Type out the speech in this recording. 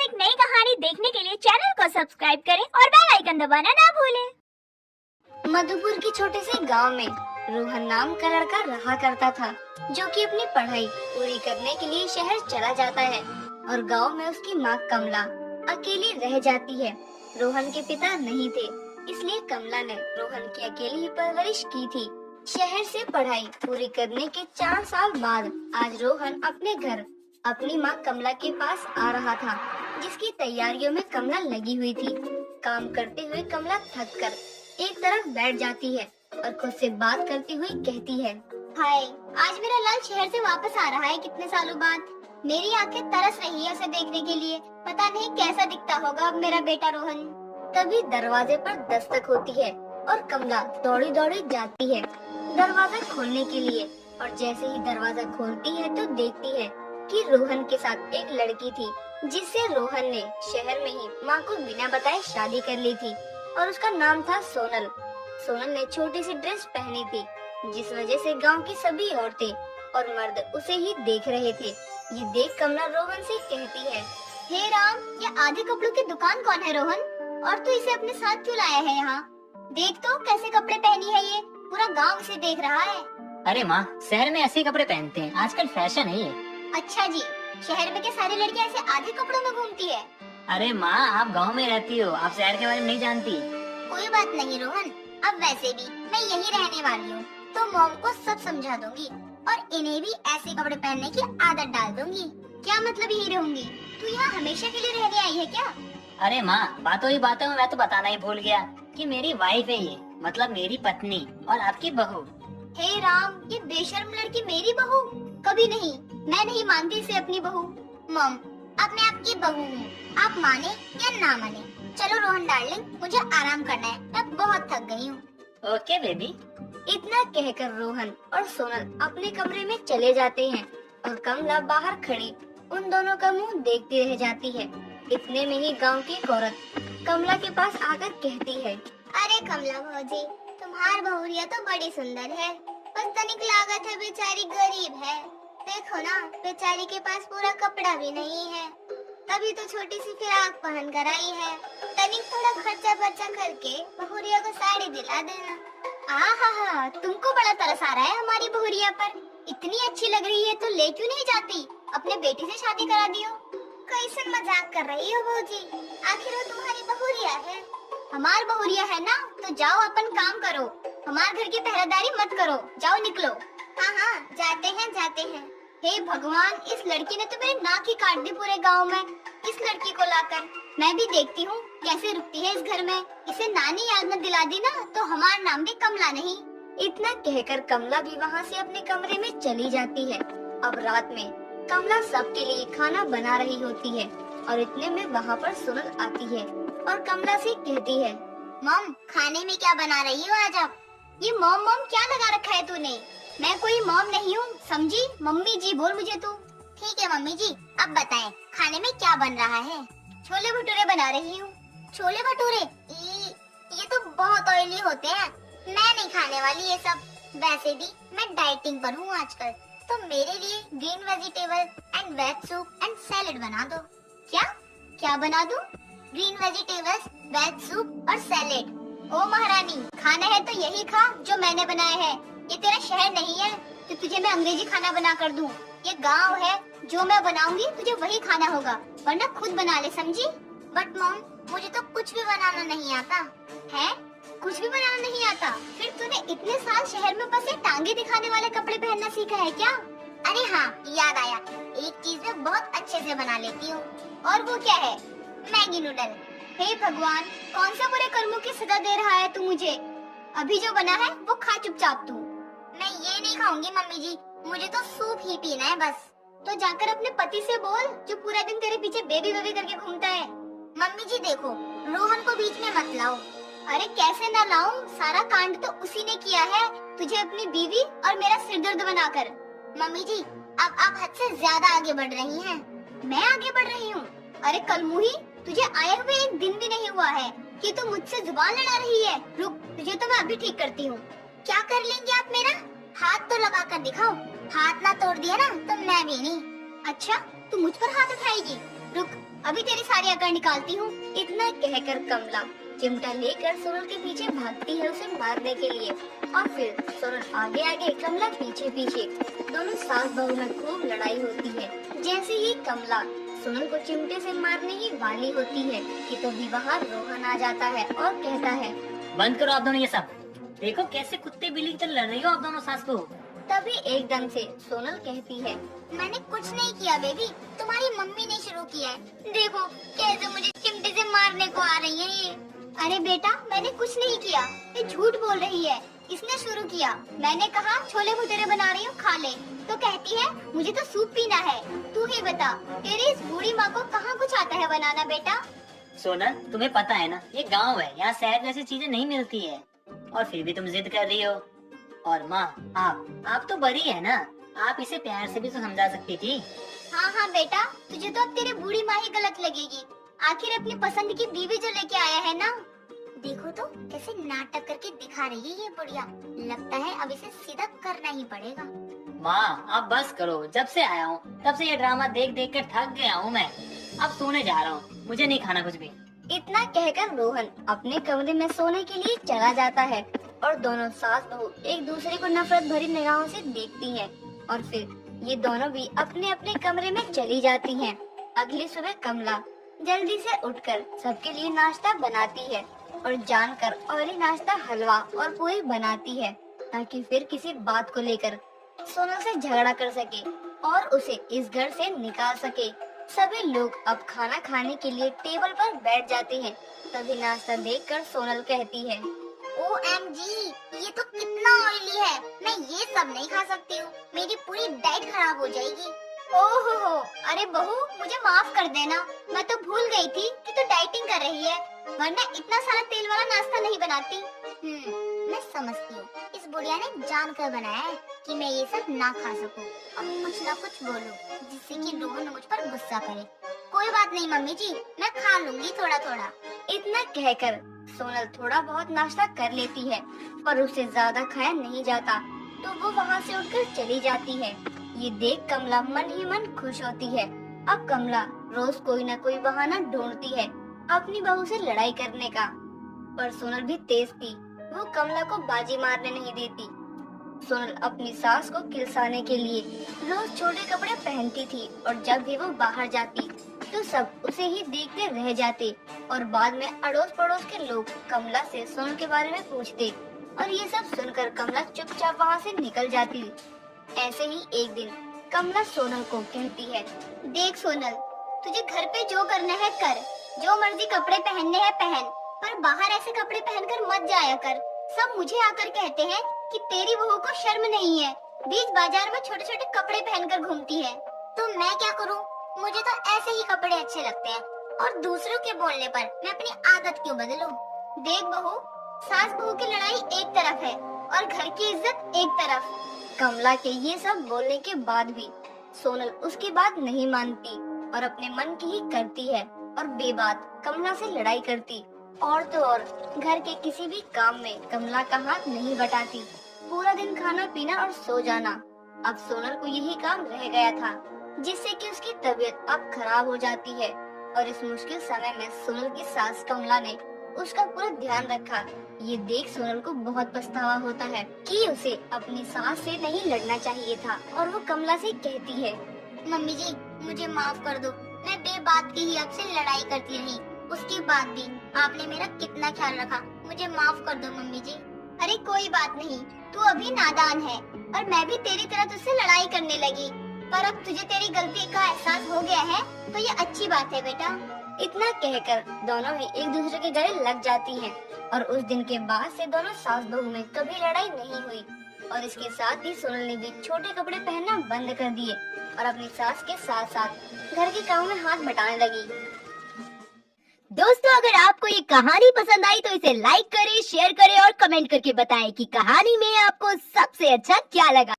एक नई कहानी देखने के लिए चैनल को सब्सक्राइब करें और बेल आइकन दबाना ना भूलें। मधुपुर के छोटे से गांव में रोहन नाम का लड़का रहा करता था, जो कि अपनी पढ़ाई पूरी करने के लिए शहर चला जाता है और गांव में उसकी माँ कमला अकेली रह जाती है। रोहन के पिता नहीं थे, इसलिए कमला ने रोहन की अकेली ही परवरिश की थी। शहर से पढ़ाई पूरी करने के 4 साल बाद आज रोहन अपने घर अपनी माँ कमला के पास आ रहा था, जिसकी तैयारियों में कमला लगी हुई थी। काम करते हुए कमला थक कर एक तरफ बैठ जाती है और खुद से बात करती हुई कहती है, हाय, आज मेरा लाल शहर से वापस आ रहा है कितने सालों बाद। मेरी आंखें तरस रही है उसे देखने के लिए। पता नहीं कैसा दिखता होगा अब मेरा बेटा रोहन। तभी दरवाजे पर दस्तक होती है और कमला दौड़ी दौड़ी जाती है दरवाजा खोलने के लिए। और जैसे ही दरवाजा खोलती है तो देखती है कि रोहन के साथ एक लड़की थी, जिससे रोहन ने शहर में ही माँ को बिना बताए शादी कर ली थी और उसका नाम था सोनल। सोनल ने छोटी सी ड्रेस पहनी थी, जिस वजह से गांव की सभी औरतें और मर्द उसे ही देख रहे थे। ये देख कमला रोहन से कहती है, हे राम, ये आधे कपड़ों की दुकान कौन है रोहन? और तू इसे अपने साथ क्यों लाया है यहाँ? देख तो कैसे कपड़े पहनी है ये, पूरा गांव इसे देख रहा है। अरे माँ, शहर में ऐसे कपड़े पहनते हैं, आजकल फैशन है ये। अच्छा जी, शहर में क्या सारी लड़कियाँ ऐसे आधे कपड़ों में घूमती है? अरे माँ, आप गांव में रहती हो, आप शहर के बारे में नहीं जानती। कोई बात नहीं रोहन, अब वैसे भी मैं यही रहने वाली हूँ, तो मॉम को सब समझा दूंगी और इन्हें भी ऐसे कपड़े पहनने की आदत डाल दूंगी। क्या मतलब यही रहूंगी? तू यहाँ हमेशा के लिए रहने आई है क्या? अरे माँ, बातों ही बातों में मैं तो बताना ही भूल गया कि मेरी वाइफ है ये, मतलब मेरी पत्नी और आपकी बहू। हे राम, ये बेशर्म लड़की मेरी बहू? कभी नहीं, मैं नहीं मानती इसे अपनी बहू। मॉम, अब मैं आपकी बहू हूँ, आप माने या ना माने। चलो रोहन डार्लिंग, मुझे आराम करना है, मैं बहुत थक गई हूँ। Okay baby. इतना कहकर रोहन और सोनल अपने कमरे में चले जाते हैं और कमला बाहर खड़ी उन दोनों का मुंह देखती रह जाती है। इतने में ही गांव की एक औरत कमला के पास आकर कहती है, अरे कमला भौजी, तुम्हारी बहुरिया तो बड़ी सुंदर है, बस तनिक लागत है, बेचारी गरीब है। देखो ना, बेचारी के पास पूरा कपड़ा भी नहीं है, तभी तो छोटी सी फिराक पहन कर आई है। तनिक थोड़ा खर्चा बर्चा करके बहुरिया को साड़ी दिला देना। आहा, तुमको बड़ा तरस आ रहा है हमारी बहुरिया पर। इतनी अच्छी लग रही है तो ले क्यों नहीं जाती, अपने बेटी से शादी करा दियो। कैसे मजाक कर रही हो भौजी, आखिर वो तुम्हारी बहुरिया है। हमार बहुरिया है ना, तो जाओ अपन काम करो, हमारे घर की पहरेदारी मत करो, जाओ निकलो। हाँ, जाते हैं। हे भगवान, इस लड़की ने तो मेरी नाक ही काट दी पूरे गांव में। इस लड़की को लाकर मैं भी देखती हूँ कैसे रुकती है इस घर में। इसे नानी याद न दिला दी ना तो हमारा नाम भी कमला नहीं। इतना कहकर कमला भी वहाँ से अपने कमरे में चली जाती है। अब रात में कमला सबके लिए खाना बना रही होती है और इतने में वहाँ पर सोनल आती है और कमला से कहती है, मॉम, खाने में क्या बना रही हो आज आप? ये मॉम क्या लगा रखा है तूने? मैं कोई मॉम नहीं हूँ, समझी? मम्मी जी बोल मुझे तू। ठीक है मम्मी जी, अब बताएं खाने में क्या बन रहा है? छोले भटूरे बना रही हूँ। छोले भटूरे? ये तो बहुत ऑयली होते हैं, मैं नहीं खाने वाली ये सब। वैसे भी मैं डाइटिंग पर हूँ आजकल, तो मेरे लिए green vegetable and veg soup and salad बना दो। क्या बना दूँ? ग्रीन वेजिटेबल्स, वेज सूप और सैलेड। ओ महारानी, खाना है तो यही खा जो मैंने बनाया है। ये तेरा शहर नहीं है तो तुझे मैं अंग्रेजी खाना बना कर दूं। ये गांव है, जो मैं बनाऊंगी तुझे वही खाना होगा, वरना खुद बना ले, समझी? बट मॉम, मुझे तो कुछ भी बनाना नहीं आता है। कुछ भी बनाना नहीं आता? फिर तूने इतने साल शहर में बसे टांगे दिखाने वाले कपड़े पहनना सीखा है क्या? अरे हाँ, याद आया, एक चीज मैं बहुत अच्छे से बना लेती हूँ। और वो क्या है? Maggi noodle. हे भगवान, कौन सा बुरे कर्मों की सजा दे रहा है तू मुझे? अभी जो बना है वो खा चुपचाप तू। मैं ये नहीं खाऊंगी मम्मी जी, मुझे तो सूप ही पीना है बस। तो जाकर अपने पति से बोल, जो पूरा दिन तेरे पीछे बेबी बेबी करके घूमता है। मम्मी जी देखो, रोहन को बीच में मत लाओ। अरे कैसे ना लाऊं, सारा कांड तो उसी ने किया है, तुझे अपनी बीवी और मेरा सिरदर्द बनाकर। मम्मी जी, अब आप हद से ज्यादा आगे बढ़ रही हैं। मैं आगे बढ़ रही हूँ? अरे कलमुही, तुझे आए हुए एक दिन भी नहीं हुआ है कि तू मुझसे जुबान लड़ा रही है। रुक, तुझे तो मैं अभी ठीक करती हूँ। क्या कर लेंगे आप मेरा? हाथ तो लगा कर दिखाओ। हाथ ना तोड़ दिया ना तो मैं भी नहीं। अच्छा, तू मुझ पर हाथ उठाएगी? रुक, अभी तेरी सारी अकड़ निकालती हूँ। इतना कहकर कमला चिमटा लेकर सोनल के पीछे भागती है उसे मारने के लिए। और फिर सोनल आगे आगे, कमला पीछे पीछे। दोनों सास बहू में खूब लड़ाई होती है। जैसे ही कमला सोनल को चिमटे से मारने ही वाली होती है कि तभी वहाँ रोहन आ जाता है और कहता है, बंद करो आप दोनों ये सब। देखो कैसे कुत्ते बिल्ली की तरह लड़ रही हो आप दोनों सास बहू। तभी एकदम से सोनल कहती है, मैंने कुछ नहीं किया बेबी, तुम्हारी मम्मी ने शुरू किया है। देखो कैसे मुझे चिमटे से मारने को आ रही है ये। अरे बेटा, मैंने कुछ नहीं किया, ये झूठ बोल रही है। इसने शुरू किया। मैंने कहा छोले भटूरे बना रही हूँ, खा ले, तो कहती है मुझे तो सूप पीना है। तू ही बता, तेरी इस बूढ़ी माँ को कहाँ कुछ आता है बनाना बेटा? सोनल, तुम्हें पता है ना ये गांव है, यहाँ शहर जैसी चीजें नहीं मिलती है, और फिर भी तुम जिद कर रही हो। और माँ, आप तो बड़ी है ना, आप इसे प्यार से भी तो समझा सकती थी। हाँ हाँ बेटा, तुझे तो अब तेरी बूढ़ी माँ ही गलत लगेगी। आखिर अपनी पसंद की बीवी जो लेके आया है ना। देखो तो कैसे नाटक करके दिखा रही है ये बुढ़िया। लगता है अब इसे सीधा करना ही पड़ेगा। माँ आप बस करो, जब से आया हूँ तब से ये ड्रामा देख देख कर थक गया हूँ मैं। अब सोने जा रहा हूँ, मुझे नहीं खाना कुछ भी। इतना कहकर रोहन अपने कमरे में सोने के लिए चला जाता है और दोनों सास बहू एक दूसरे को नफरत भरी निगाहों से देखती हैं। और फिर ये दोनों भी अपने अपने कमरे में चली जाती हैं। अगली सुबह कमला जल्दी से उठकर सबके लिए नाश्ता बनाती है और जानकर ऑयली नाश्ता, हलवा और पूरी बनाती है ताकि फिर किसी बात को लेकर सोनल से झगड़ा कर सके और उसे इस घर से निकाल सके। सभी लोग अब खाना खाने के लिए टेबल पर बैठ जाते हैं। तभी नाश्ता देखकर सोनल कहती है, OMG, ये तो कितना ऑयली है। मैं ये सब नहीं खा सकती हूँ, मेरी पूरी डाइट खराब हो जाएगी। ओहो, अरे बहू मुझे माफ कर देना, मैं तो भूल गई थी कि तू डाइटिंग कर रही है, वरना इतना सारा तेल वाला नाश्ता नहीं बनाती। मैं समझती हूँ इस बुढ़िया ने जानकर बनाया है कि मैं ये सब ना खा सकूं। अब कुछ ना कुछ बोलूं जिससे कि रोहन मुझ पर गुस्सा करे। कोई बात नहीं मम्मी जी, मैं खा लूंगी थोड़ा थोड़ा। इतना कहकर सोनल थोड़ा बहुत नाश्ता कर लेती है, पर उसे ज्यादा खाया नहीं जाता, तो वो वहाँ से उठकर चली जाती है। ये देख कमला मन ही मन खुश होती है। अब कमला रोज कोई न कोई बहाना ढूंढती है अपनी बहू से लड़ाई करने का, पर सोनल भी तेज थी, वो कमला को बाजी मारने नहीं देती। सोनल अपनी सास को किलसाने के लिए रोज छोटे कपड़े पहनती थी और जब भी वो बाहर जाती तो सब उसे ही देखते रह जाते और बाद में अड़ोस पड़ोस के लोग कमला से सोनल के बारे में पूछते और ये सब सुनकर कमला चुपचाप वहाँ से निकल जाती। ऐसे ही एक दिन कमला सोनल को कहती है, देख सोनल, तुझे घर पे जो करना है कर, जो मर्जी कपड़े पहनने हैं पहन, पर बाहर ऐसे कपड़े पहनकर मत जाया कर। सब मुझे आकर कहते हैं कि तेरी बहू को शर्म नहीं है, बीच बाजार में छोटे छोटे कपड़े पहनकर घूमती है। तो मैं क्या करूं? मुझे तो ऐसे ही कपड़े अच्छे लगते हैं और दूसरों के बोलने पर मैं अपनी आदत क्यों बदलूं? देख बहू, सास बहू की लड़ाई एक तरफ है और घर की इज्जत एक तरफ। कमला के ये सब बोलने के बाद भी सोनल उसकी बात नहीं मानती और अपने मन की ही करती है और बेबात कमला से लड़ाई करती। और तो और घर के किसी भी काम में कमला का हाथ नहीं बटाती। पूरा दिन खाना पीना और सो जाना। अब सोनल को यही काम रह गया था, जिससे कि उसकी तबीयत अब खराब हो जाती है। और इस मुश्किल समय में सोनल की सास कमला ने उसका पूरा ध्यान रखा। ये देख सोनल को बहुत पछतावा होता है कि उसे अपनी सास से नहीं लड़ना चाहिए था और वो कमला से कहती है, मम्मी जी मुझे माफ कर दो, मैं बेबात की ही आपसे लड़ाई करती रही, उसके बाद भी आपने मेरा कितना ख्याल रखा, मुझे माफ कर दो मम्मी जी। अरे कोई बात नहीं, तू अभी नादान है और मैं भी तेरी तरह तुझसे लड़ाई करने लगी, पर अब तुझे तेरी गलती का एहसास हो गया है तो ये अच्छी बात है बेटा। इतना कहकर दोनों ही एक दूसरे के गले लग जाती हैं और उस दिन के बाद से दोनों सास बहू में कभी लड़ाई नहीं हुई। और इसके साथ ही सोनल ने भी छोटे कपड़े पहनना बंद कर दिए और अपनी सास के साथ साथ घर के कामों में हाथ बटाने लगी। दोस्तों, अगर आपको ये कहानी पसंद आई तो इसे लाइक करें, शेयर करें और कमेंट करके बताएं कि कहानी में आपको सबसे अच्छा क्या लगा।